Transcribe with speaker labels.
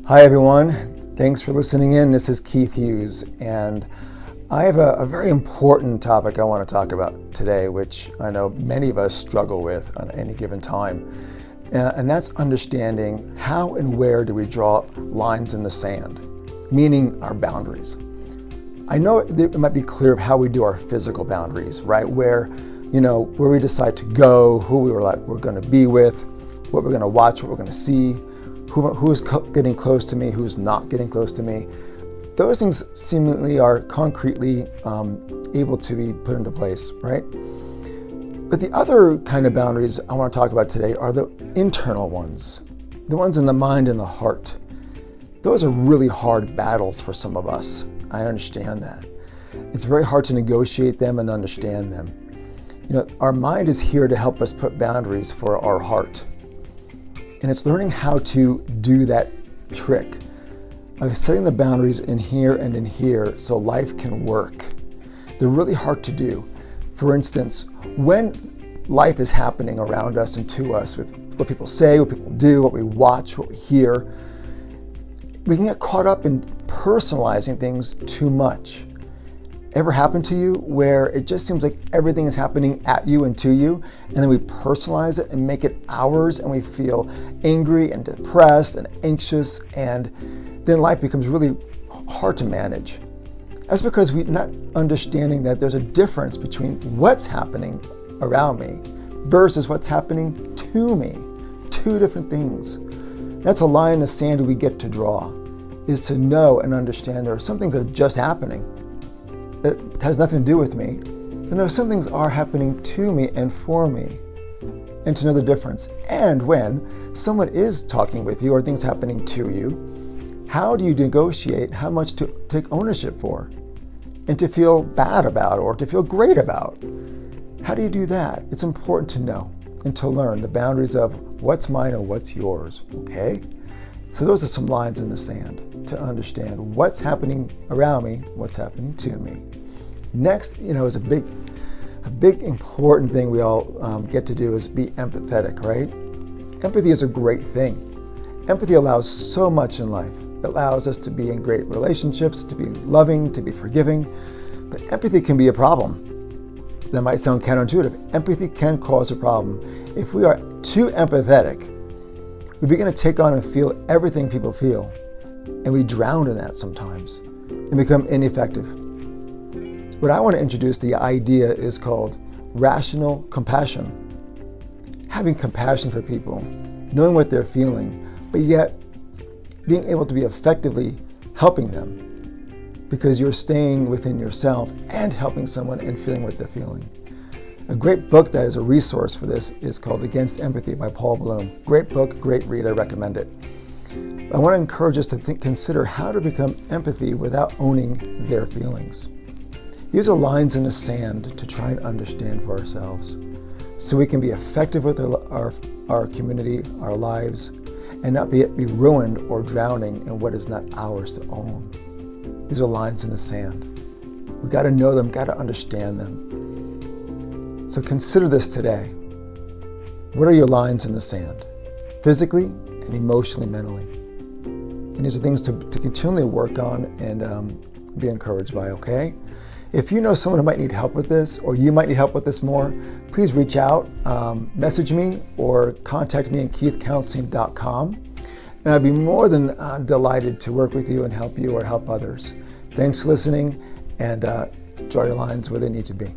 Speaker 1: Hi everyone, thanks for listening in. This is Keith Hughes, and I have a very important topic I want to talk about today, which I know many of us struggle with on any given time, and that's understanding how and where do we draw lines in the sand, meaning our boundaries. I know it might be clear of how we do our physical boundaries, right? Where we decide to go, who we're going to be with, what we're going to watch, what we're going to see, who's getting close to me, who's not getting close to me. Those things seemingly are concretely able to be put into place, right? But the other kind of boundaries I want to talk about today are the internal ones, the ones in the mind and the heart. Those are really hard battles for some of us. I understand that. It's very hard to negotiate them and understand them. Our mind is here to help us put boundaries for our heart. And it's learning how to do that trick of setting the boundaries in here and in here so life can work. They're really hard to do. For instance, when life is happening around us and to us with what people say, what people do, what we watch, what we hear, we can get caught up in personalizing things too much. Ever happened to you where it just seems like everything is happening at you and to you, and then we personalize it and make it ours, and we feel angry and depressed and anxious, and then life becomes really hard to manage? That's because we're not understanding that there's a difference between what's happening around me versus what's happening to me. Two different things. That's a line in the sand we get to draw, is to know and understand there are some things that are just happening that has nothing to do with me, and there are some things are happening to me and for me, and to know the difference. And when someone is talking with you or things happening to you, how do you negotiate how much to take ownership for and to feel bad about or to feel great about? How do you do that? It's important to know and to learn the boundaries of what's mine and what's yours, okay? So those are some lines in the sand to understand what's happening around me, what's happening to me. Next, is a big important thing we all get to do is be empathetic, right? Empathy is a great thing. Empathy allows so much in life. It allows us to be in great relationships, to be loving, to be forgiving. But empathy can be a problem. That might sound counterintuitive. Empathy can cause a problem. If we are too empathetic, we begin to take on and feel everything people feel, and we drown in that sometimes and become ineffective. What I want to introduce, the idea is called rational compassion. Having compassion for people, knowing what they're feeling, but yet being able to be effectively helping them because you're staying within yourself and helping someone and feeling what they're feeling. A great book that is a resource for this is called Against Empathy by Paul Bloom. Great book, great read, I recommend it. I want to encourage us to consider how to become empathy without owning their feelings. These are lines in the sand to try and understand for ourselves so we can be effective with our community, our lives, and not be ruined or drowning in what is not ours to own. These are lines in the sand. We got to know them, got to understand them. So consider this today. What are your lines in the sand, physically and emotionally, mentally? And these are things to continually work on and be encouraged by, okay? If you know someone who might need help with this, or you might need help with this more, please reach out, message me, or contact me at keithcounseling.com. And I'd be more than delighted to work with you and help you or help others. Thanks for listening, and draw your lines where they need to be.